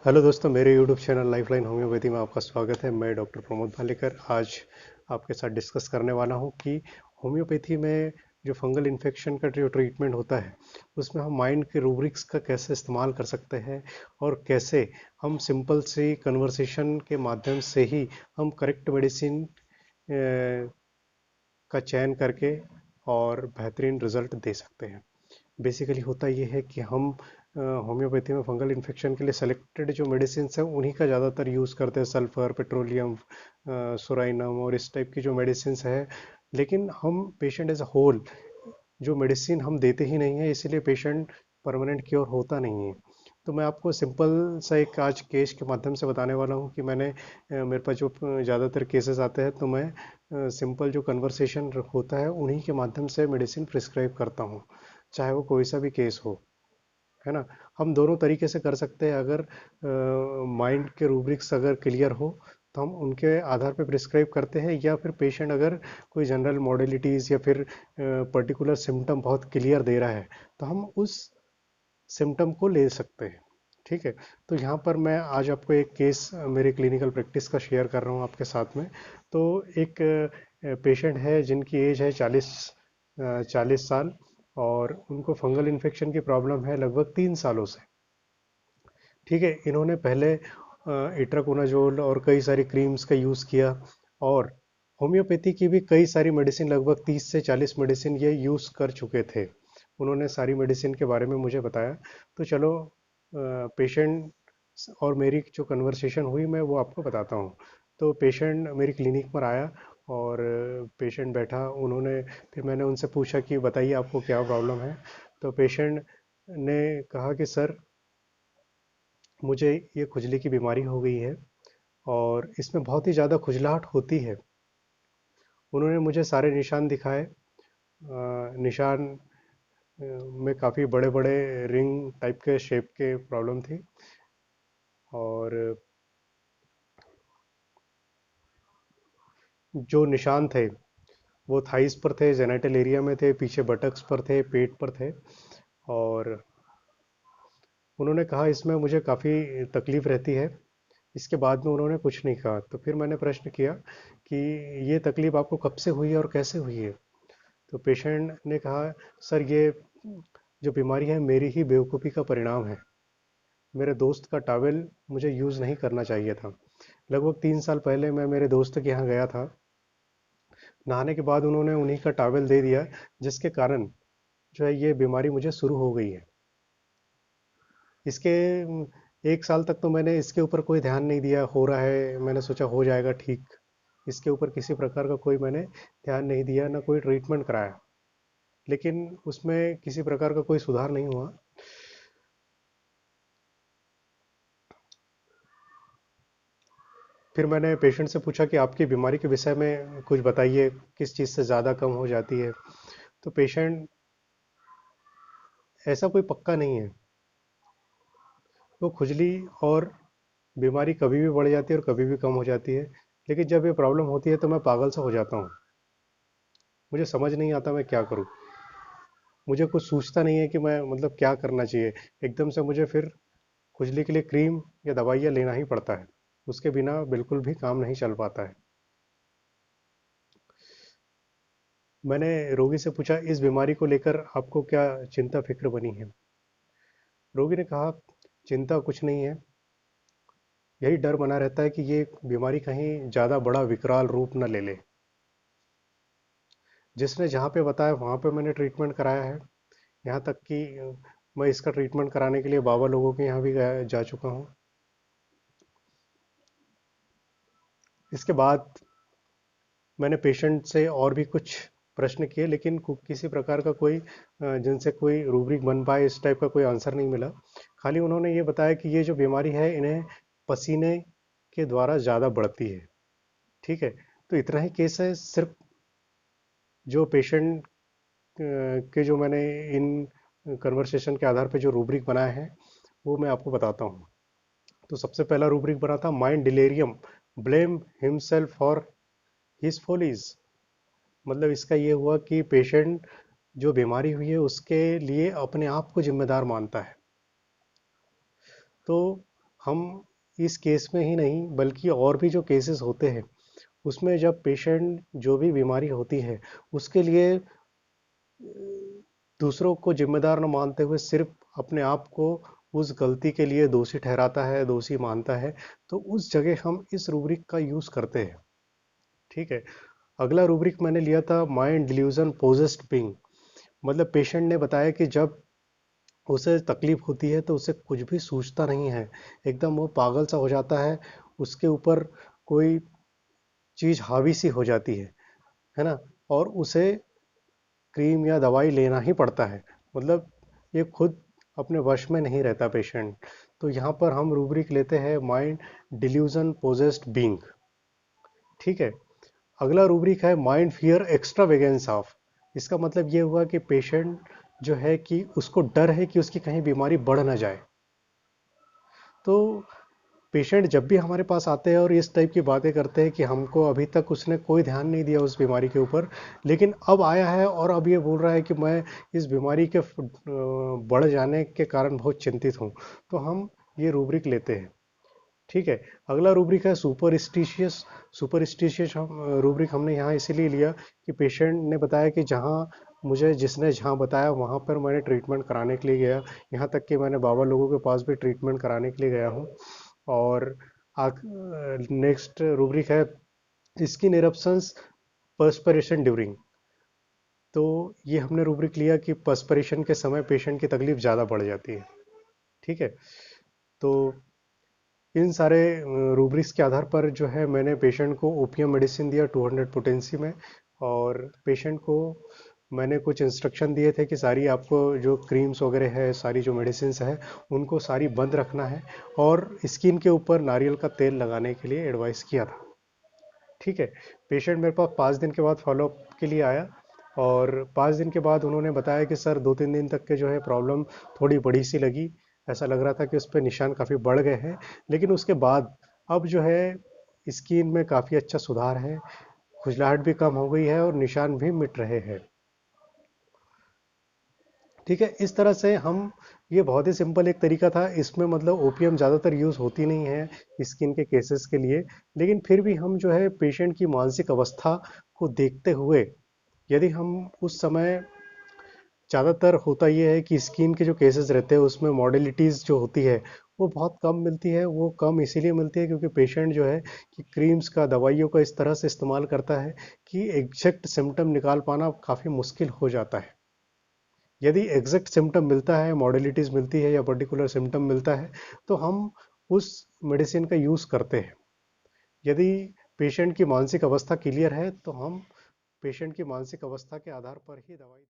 Hello दोस्तों, मेरे YouTube channel lifeline homeopathy में आपका स्वागत है। मैं डॉक्टर प्रमोद भालेकर आज आपके साथ डिस्कस करने वाला हूं कि होम्योपैथी में जो फंगल इन्फेक्शन का जो ट्रीटमेंट होता है उसमें हम माइंड के रूब्रिक्स का कैसे इस्तेमाल कर सकते हैं और कैसे हम सिंपल सी कन्वर्सेशन के माध्यम से ही हम करेक्ट मेडिसिन का चयन करके और बेहतरीन रिजल्ट दे सकते हैं। बेसिकली होता ये है कि हम होम्योपैथी में फंगल इन्फेक्शन के लिए सेलेक्टेड जो मेडिसिन हैं उन्हीं का ज़्यादातर यूज़ करते हैं, सल्फर, पेट्रोलियम, सोराइनम और इस टाइप की जो मेडिसिन है। लेकिन हम पेशेंट एज अ होल जो मेडिसिन हम देते ही नहीं है, इसीलिए पेशेंट परमानेंट क्योर होता नहीं है। तो मैं आपको सिंपल सा एक आज केस के माध्यम से बताने वाला हूँ कि मेरे पास जो ज़्यादातर केसेस आते हैं तो मैं सिंपल जो कन्वर्सेशन होता है उन्हीं के माध्यम से मेडिसिन प्रिस्क्राइब करता हूँ, चाहे वो कोई सा भी केस हो, है ना। हम दोनों तरीके से कर सकते हैं। अगर माइंड के रूब्रिक्स अगर क्लियर हो तो हम उनके आधार पे प्रिस्क्राइब करते हैं, या फिर पेशेंट अगर कोई जनरल मॉडलिटीज़ या फिर पर्टिकुलर सिम्टम बहुत क्लियर दे रहा है तो हम उस सिम्टम को ले सकते हैं। ठीक है। तो यहाँ पर मैं आज आपको एक केस मेरे क्लिनिकल प्रैक्टिस का शेयर कर रहा हूँ आपके साथ में। तो एक पेशेंट है जिनकी एज है 40 साल, और उनको फंगल इन्फेक्शन की प्रॉब्लम है लगभग 3 सालों से। ठीक है। इन्होंने पहले इट्राकोनाजोल और कई सारी क्रीम्स का यूज़ किया, और होम्योपैथी की भी कई सारी मेडिसिन, लगभग 30 से 40 मेडिसिन ये यूज़ कर चुके थे। उन्होंने सारी मेडिसिन के बारे में मुझे बताया। तो चलो पेशेंट और मेरी जो कन्वर्सेशन हुई मैं वो आपको बताता हूँ। तो पेशेंट मेरी क्लिनिक पर आया, और पेशेंट बैठा, उन्होंने फिर मैंने उनसे पूछा कि बताइए आपको क्या प्रॉब्लम है। तो पेशेंट ने कहा कि सर, मुझे ये खुजली की बीमारी हो गई है और इसमें बहुत ही ज़्यादा खुजलाहट होती है। उन्होंने मुझे सारे निशान दिखाए। निशान में काफ़ी बड़े बड़े रिंग टाइप के शेप के प्रॉब्लम थी, और जो निशान थे वो थाइस पर थे, जेनाइटल एरिया में थे, पीछे बटक्स पर थे, पेट पर थे। और उन्होंने कहा इसमें मुझे काफ़ी तकलीफ रहती है। इसके बाद में उन्होंने कुछ नहीं कहा। तो फिर मैंने प्रश्न किया कि ये तकलीफ आपको कब से हुई है और कैसे हुई है। तो पेशेंट ने कहा, सर ये जो बीमारी है मेरी ही बेवकूफ़ी का परिणाम है। मेरे दोस्त का टॉवेल मुझे यूज़ नहीं करना चाहिए था। लगभग 3 साल पहले मैं मेरे दोस्त के यहाँ गया था। नहाने के बाद उन्होंने उन्हीं का टॉवेल दे दिया, जिसके कारण जो है ये बीमारी मुझे शुरू हो गई है। इसके 1 साल तक तो मैंने इसके ऊपर कोई ध्यान नहीं दिया। हो रहा है, मैंने सोचा हो जाएगा ठीक। इसके ऊपर किसी प्रकार का कोई मैंने ध्यान नहीं दिया, ना कोई ट्रीटमेंट कराया। लेकिन उसमें किसी प्रकार का कोई सुधार नहीं हुआ। फिर मैंने पेशेंट से पूछा कि आपकी बीमारी के विषय में कुछ बताइए, किस चीज़ से ज़्यादा कम हो जाती है। तो पेशेंट, ऐसा कोई पक्का नहीं है। वो खुजली और बीमारी कभी भी बढ़ जाती है और कभी भी कम हो जाती है। लेकिन जब ये प्रॉब्लम होती है तो मैं पागल सा हो जाता हूँ। मुझे समझ नहीं आता मैं क्या करूँ। मुझे कुछ सूझता नहीं है कि मैं मतलब क्या करना चाहिए। एकदम से मुझे फिर खुजली के लिए क्रीम या दवाइयाँ लेना ही पड़ता है। उसके बिना बिल्कुल भी काम नहीं चल पाता है। मैंने रोगी से पूछा, इस बीमारी को लेकर आपको क्या चिंता फिक्र बनी है। रोगी ने कहा, चिंता कुछ नहीं है, यही डर बना रहता है कि ये बीमारी कहीं ज़्यादा बड़ा विकराल रूप न ले ले। जिसने जहाँ पे बताया वहाँ पे मैंने ट्रीटमेंट कराया है। यहाँ तक कि मैं इसका ट्रीटमेंट कराने के लिए बाबा लोगों के यहाँ भी जा चुका हूँ। इसके बाद मैंने पेशेंट से और भी कुछ प्रश्न किए, लेकिन किसी प्रकार का कोई जिनसे कोई रूब्रिक बन पाए इस टाइप का कोई आंसर नहीं मिला। खाली उन्होंने ये बताया कि ये जो बीमारी है इन्हें पसीने के द्वारा ज़्यादा बढ़ती है। ठीक है। तो इतना ही केस है। सिर्फ जो पेशेंट के जो मैंने इन कन्वर्सेशन के आधार पे जो रूब्रिक बनाया है वो मैं आपको बताता हूँ। तो सबसे पहला रूब्रिक बना था mind delirium, blame himself for his follies. मतलब इसका ये हुआ कि पेशेंट जो बीमारी हुई है उसके लिए अपने आप को जिम्मेदार मानता है। तो हम इस केस में ही नहीं बल्कि और भी जो केसेस होते हैं उसमें जब पेशेंट जो भी बीमारी होती है उसके लिए दूसरों को जिम्मेदार न मानते हुए सिर्फ अपने आप को उस गलती के लिए दोषी ठहराता है, दोषी मानता है, तो उस जगह हम इस रूब्रिक का यूज करते हैं। ठीक है। अगला रूब्रिक मैंने लिया था माइंड डिल्यूजन पोजेस्ड बीइंग। मतलब पेशेंट ने बताया कि जब उसे तकलीफ होती है तो उसे कुछ भी सूझता नहीं है, एकदम वो पागल सा हो जाता है, उसके ऊपर कोई चीज हावी सी हो जाती है ना, और उसे क्रीम या दवाई लेना ही पड़ता है। मतलब ये खुद अपने वश में नहीं रहता पेशेंट। तो यहाँ पर हम रूब्रिक लेते हैं माइंड डिल्यूजन पोजेस्ड बीइंग। ठीक है। अगला रूब्रिक है माइंड फियर एक्स्ट्रावेगेंस ऑफ। इसका मतलब ये हुआ कि पेशेंट जो है कि उसको डर है कि उसकी कहीं बीमारी बढ़ ना जाए। तो पेशेंट जब भी हमारे पास आते हैं और इस टाइप की बातें करते हैं कि हमको अभी तक उसने कोई ध्यान नहीं दिया उस बीमारी के ऊपर, लेकिन अब आया है और अब ये बोल रहा है कि मैं इस बीमारी के बढ़ जाने के कारण बहुत चिंतित हूँ, तो हम ये रूब्रिक लेते हैं। ठीक है। अगला रूब्रिक है सुपरस्टिशियस। सुपरस्टिशियस रूब्रिक हमने यहाँ इसीलिए लिया कि पेशेंट ने बताया कि जहाँ मुझे जिसने जहाँ बताया वहाँ पर मैंने ट्रीटमेंट कराने के लिए गया, यहाँ तक कि मैंने बाबा लोगों के पास भी ट्रीटमेंट कराने के लिए गया हूँ। और नेक्स्ट रूब्रिक है स्किन इरप्शंस पर्सपिरेशन ड्यूरिंग। तो ये हमने रूब्रिक लिया कि पर्सपिरेशन के समय पेशेंट की तकलीफ ज़्यादा बढ़ जाती है। ठीक है। तो इन सारे रूब्रिक्स के आधार पर जो है मैंने पेशेंट को ओपियम मेडिसिन दिया 200 पोटेंसी में, और पेशेंट को मैंने कुछ इंस्ट्रक्शन दिए थे कि सारी आपको जो क्रीम्स वगैरह है, सारी जो मेडिसिन है उनको सारी बंद रखना है, और स्किन के ऊपर नारियल का तेल लगाने के लिए एडवाइस किया था। ठीक है। पेशेंट मेरे पास 5 दिन के बाद फॉलोअप के लिए आया, और 5 दिन के बाद उन्होंने बताया कि सर 2-3 दिन तक के जो है प्रॉब्लम थोड़ी बड़ी सी लगी, ऐसा लग रहा था कि उस पर निशान काफ़ी बढ़ गए हैं, लेकिन उसके बाद अब जो है स्किन में काफ़ी अच्छा सुधार है, खुजलाहट भी कम हो गई है और निशान भी मिट रहे हैं। ठीक है। इस तरह से हम, ये बहुत ही सिंपल एक तरीका था, इसमें मतलब ओपीएम ज़्यादातर यूज़ होती नहीं है स्किन के केसेस के लिए, लेकिन फिर भी हम जो है पेशेंट की मानसिक अवस्था को देखते हुए, यदि हम उस समय, ज़्यादातर होता ये है कि स्किन के जो केसेस रहते हैं उसमें मॉडलिटीज़ जो होती है वो बहुत कम मिलती है। वो कम इसीलिए मिलती है क्योंकि पेशेंट जो है कि क्रीम्स का, दवाइयों का इस तरह से इस्तेमाल करता है कि एग्जैक्ट सिम्टम निकाल पाना काफ़ी मुश्किल हो जाता है। यदि एग्जैक्ट सिम्टम मिलता है, मॉडलिटीज़ मिलती है या पर्टिकुलर सिम्टम मिलता है, तो हम उस मेडिसिन का यूज़ करते हैं। यदि पेशेंट की मानसिक अवस्था क्लियर है तो हम पेशेंट की मानसिक अवस्था के आधार पर ही दवाई